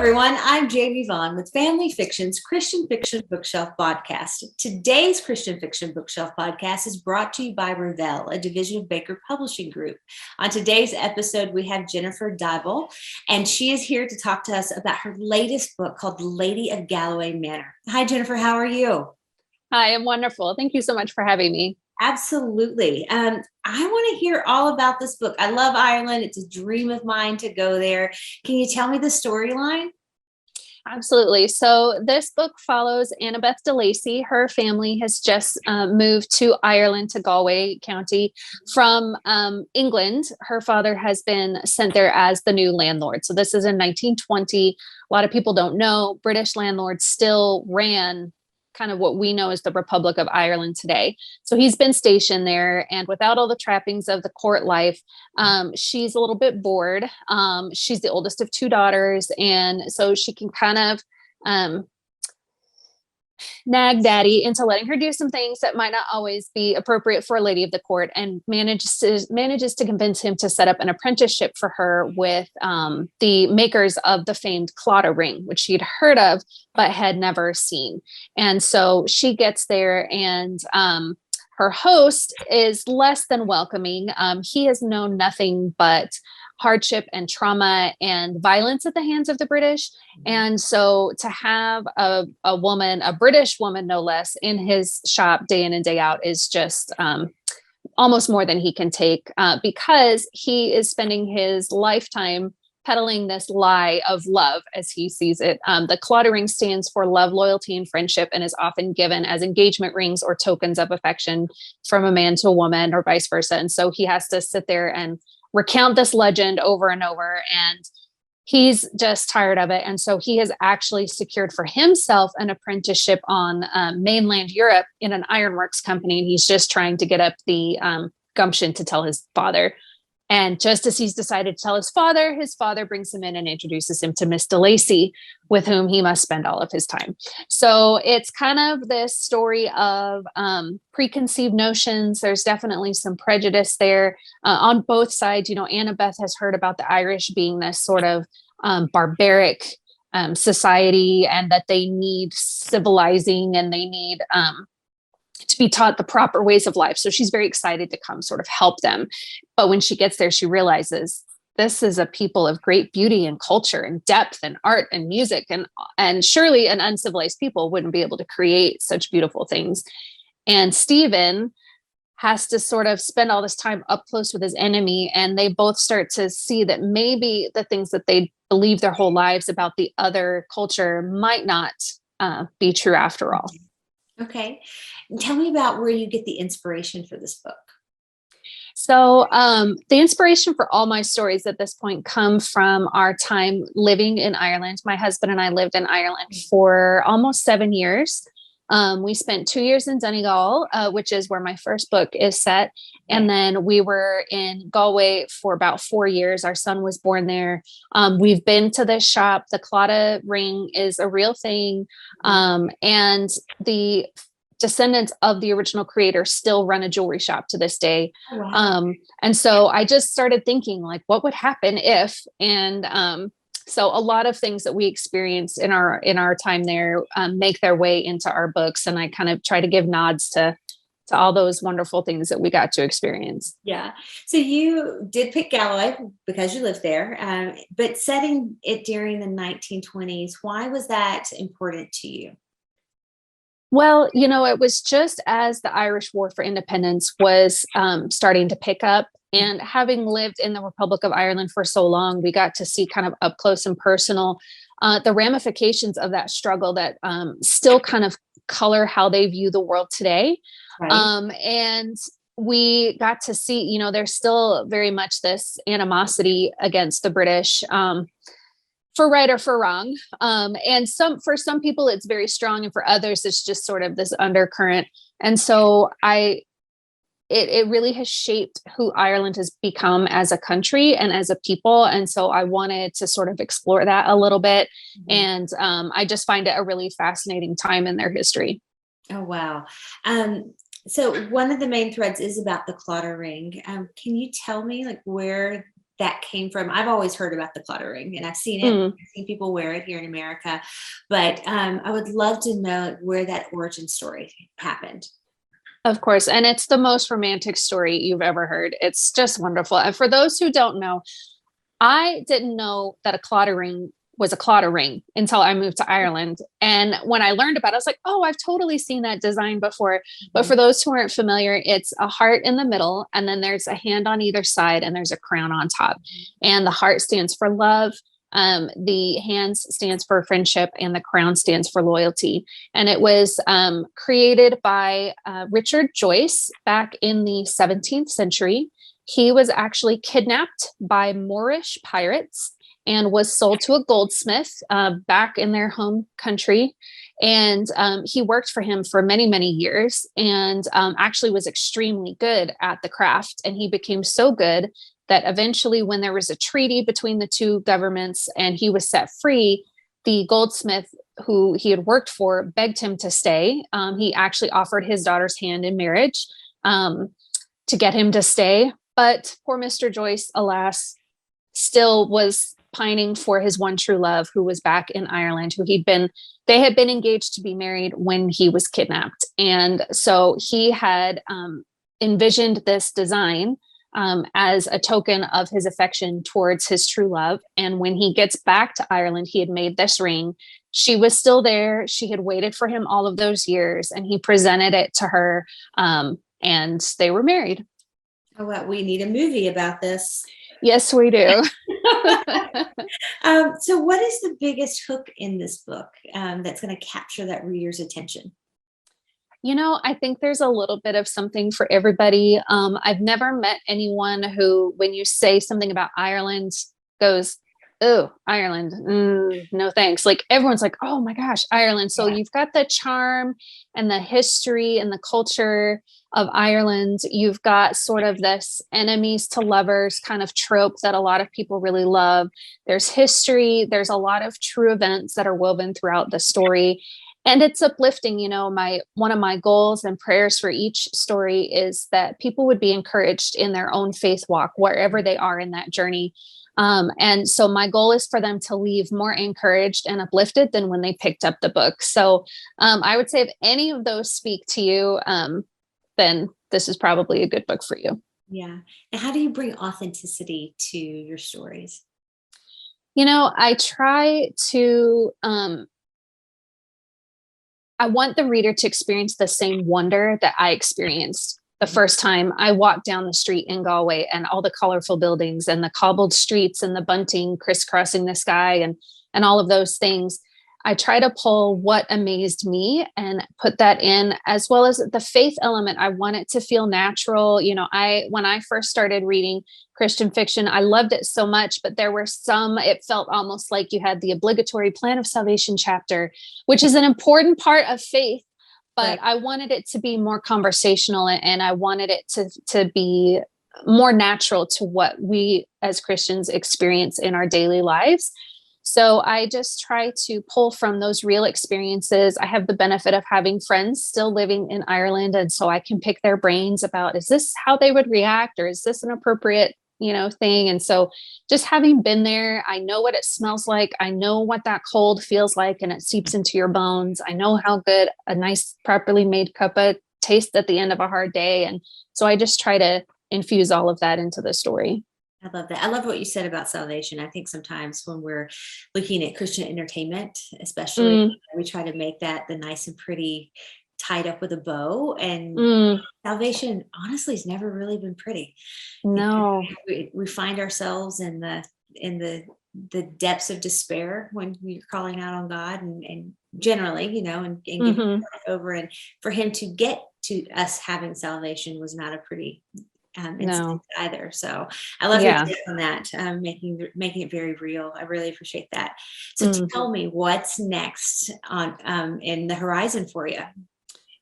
everyone. I'm Jamie Vaughn with Family Fiction's Christian Fiction Bookshelf podcast. Today's Christian Fiction Bookshelf podcast is brought to you by Revell, a division of Baker Publishing Group. On today's episode, we have Jennifer Deibel, and she is here to talk to us about her latest book called Lady of Galway Manor. Hi, Jennifer. How are you? Hi, I'm wonderful. Thank you so much for having me. Absolutely. I want to hear all about this book. I love Ireland. It's a dream of mine to go there. Can you tell me the storyline? Absolutely. So this book follows Annabeth de Lacy. Her family has just moved to Ireland, to Galway County from England. Her father has been sent there as the new landlord. So this is in 1920. A lot of people don't know, British landlords still ran kind of what we know as the Republic of Ireland today. So he's been stationed there, and without all the trappings of the court life, she's a little bit bored. She's the oldest of two daughters, and so she can kind of nag daddy into letting her do some things that might not always be appropriate for a lady of the court, and manages to convince him to set up an apprenticeship for her with the makers of the famed Claddagh ring, which she'd heard of but had never seen. And so she gets there, and her host is less than welcoming. He has known nothing but hardship and trauma and violence at the hands of the British. And so to have a woman, a British woman, no less, in his shop day in and day out is just almost more than he can take, because he is spending his lifetime peddling this lie of love, as he sees it. The Claddagh ring stands for love, loyalty, and friendship, and is often given as engagement rings or tokens of affection from a man to a woman, or vice versa. And so he has to sit there and recount this legend over and over, and he's just tired of it. And so he has actually secured for himself an apprenticeship on mainland Europe in an ironworks company. And he's just trying to get up the gumption to tell his father. And just as he's decided to tell his father brings him in and introduces him to Miss de Lacy, with whom he must spend all of his time. So it's kind of this story of preconceived notions. There's definitely some prejudice there on both sides. You know, Annabeth has heard about the Irish being this sort of barbaric society, and that they need civilizing, and they need to be taught the proper ways of life. So she's very excited to come sort of help them. But when she gets there, she realizes this is a people of great beauty and culture and depth and art and music. And surely an uncivilized people wouldn't be able to create such beautiful things. And Stephen has to sort of spend all this time up close with his enemy. And they both start to see that maybe the things that they believe their whole lives about the other culture might not be true after all. Okay. Tell me about where you get the inspiration for this book. So the inspiration for all my stories at this point come from our time living in Ireland. My husband and I lived in Ireland for almost 7 years. We spent 2 years in Donegal, which is where my first book is set. And then we were in Galway for about 4 years. Our son was born there. We've been to this shop. The Claddagh ring is a real thing. And the descendants of the original creator still run a jewelry shop to this day. Wow. And so I just started thinking, like, what would happen if, so a lot of things that we experienced in our time there make their way into our books. And I kind of try to give nods to all those wonderful things that we got to experience. Yeah. So you did pick Galloway because you lived there, but setting it during the 1920s, why was that important to you? Well, you know, it was just as the Irish War for Independence was starting to pick up. And having lived in the Republic of Ireland for so long, we got to see kind of up close and personal the ramifications of that struggle that still kind of color how they view the world today. Right. And we got to see, you know, there's still very much this animosity against the British, for right or for wrong. And for some people, it's very strong. And for others, it's just sort of this undercurrent. And so it really has shaped who Ireland has become as a country and as a people. And so I wanted to sort of explore that a little bit. And I just find it a really fascinating time in their history. Oh, wow. So one of the main threads is about the Claddagh ring. Can you tell me, like, where that came from. I've always heard about the cluttering, and I've seen it. I've seen people wear it here in America, but I would love to know where that origin story happened. Of course. And it's the most romantic story you've ever heard. It's just wonderful. And for those who don't know, I didn't know that a clotter ring was a clotter ring until I moved to Ireland. And when I learned about it, I was like, oh, I've totally seen that design before. But for those who aren't familiar, it's a heart in the middle, and then there's a hand on either side, and there's a crown on top. And the heart stands for love. The hands stands for friendship, and the crown stands for loyalty. And it was created by Richard Joyce back in the 17th century. He was actually kidnapped by Moorish pirates and was sold to a goldsmith back in their home country. And he worked for him for many, many years, and actually was extremely good at the craft. And he became so good that eventually, when there was a treaty between the two governments and he was set free, the goldsmith who he had worked for begged him to stay. He actually offered his daughter's hand in marriage to get him to stay. But poor Mr. Joyce, alas, still was pining for his one true love, who was back in Ireland, they had been engaged to be married when he was kidnapped. And so he had envisioned this design as a token of his affection towards his true love. And when he gets back to Ireland, he had made this ring. She was still there. She had waited for him all of those years, and he presented it to her, and they were married. Oh, well, we need a movie about this. Yes, we do. So what is the biggest hook in this book that's going to capture that reader's attention? I think there's a little bit of something for everybody. I've never met anyone who, when you say something about Ireland, goes, oh, Ireland, no thanks. Like, everyone's like, oh my gosh, Ireland. So you've got the charm and the history and the culture of Ireland. You've got sort of this enemies to lovers kind of trope that a lot of people really love. There's history. There's a lot of true events that are woven throughout the story. And it's uplifting. One of my goals and prayers for each story is that people would be encouraged in their own faith walk, wherever they are in that journey. And so my goal is for them to leave more encouraged and uplifted than when they picked up the book. So I would say if any of those speak to you, then this is probably a good book for you. Yeah. And how do you bring authenticity to your stories? I try to, I want the reader to experience the same wonder that I experienced the first time I walked down the street in Galway, and all the colorful buildings and the cobbled streets and the bunting crisscrossing the sky and all of those things. I try to pull what amazed me and put that in, as well as the faith element. I want it to feel natural. When I first started reading Christian fiction, I loved it so much, but there were it felt almost like you had the obligatory plan of salvation chapter, which is an important part of faith. But I wanted it to be more conversational, and I wanted it to be more natural to what we as Christians experience in our daily lives. So I just try to pull from those real experiences. I have the benefit of having friends still living in Ireland, and so I can pick their brains about, is this how they would react, or is this an appropriate, thing? And so just having been there, I know what it smells like. I know what that cold feels like, and it seeps into your bones. I know how good a nice, properly made cuppa tastes at the end of a hard day. And so I just try to infuse all of that into the story. I love that. I love what you said about salvation. I think sometimes when we're looking at Christian entertainment, especially, we try to make that the nice and pretty, tied up with a bow, and salvation honestly has never really been pretty. No. We find ourselves in the depths of despair when you're calling out on God, and generally, and giving it over, and for him to get to us having salvation was not a pretty instinct either. So I love your take on that, making it very real. I really appreciate that. So tell me, what's next on in the horizon for you?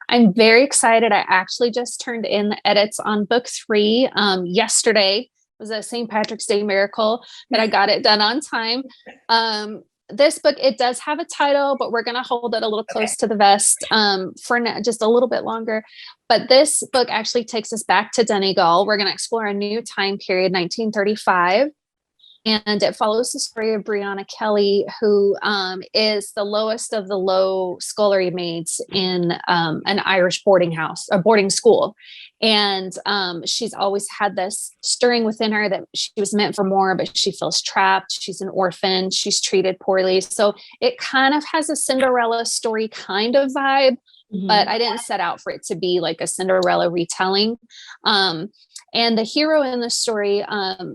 I'm very excited. I actually just turned in the edits on book 3 yesterday. It was a St. Patrick's Day miracle that I got it done on time. This book, it does have a title, but we're going to hold it a little close to the vest for now, just a little bit longer. But this book actually takes us back to Donegal. We're going to explore a new time period, 1935. And it follows the story of Brianna Kelly, who is the lowest of the low scullery maids in an Irish boarding house, a boarding school. And she's always had this stirring within her that she was meant for more, but she feels trapped. She's an orphan. She's treated poorly. So it kind of has a Cinderella story kind of vibe, but I didn't set out for it to be like a Cinderella retelling. And the hero in the story,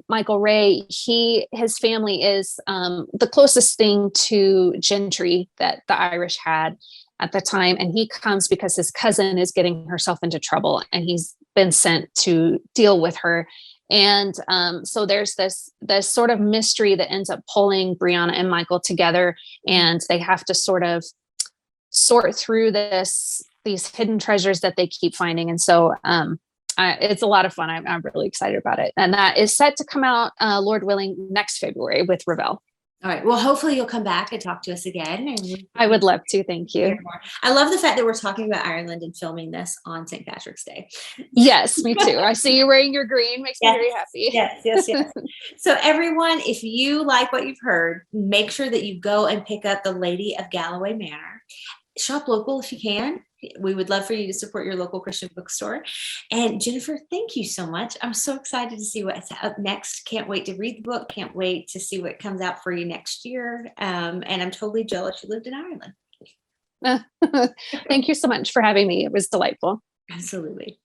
Michael Ray, his family is the closest thing to gentry that the Irish had at the time. And he comes because his cousin is getting herself into trouble and he's been sent to deal with her. And so there's this sort of mystery that ends up pulling Brianna and Michael together, and they have to sort of sort through these hidden treasures that they keep finding. And so it's a lot of fun. I'm really excited about it. And that is set to come out, Lord willing, next February with Revell. All right. Well, hopefully you'll come back and talk to us again. I would love to. Thank you. I love the fact that we're talking about Ireland and filming this on St. Patrick's Day. Yes, me too. I see you wearing your green. Makes me very happy. Yes. So everyone, if you like what you've heard, make sure that you go and pick up the Lady of Galway Manor. Shop local if you can. We would love for you to support your local Christian bookstore. And Jennifer, thank you so much. I'm so excited to see what's up next. Can't wait to read the book. Can't wait to see what comes out for you next year. And I'm totally jealous you lived in Ireland. Thank you so much for having me. It was delightful. Absolutely.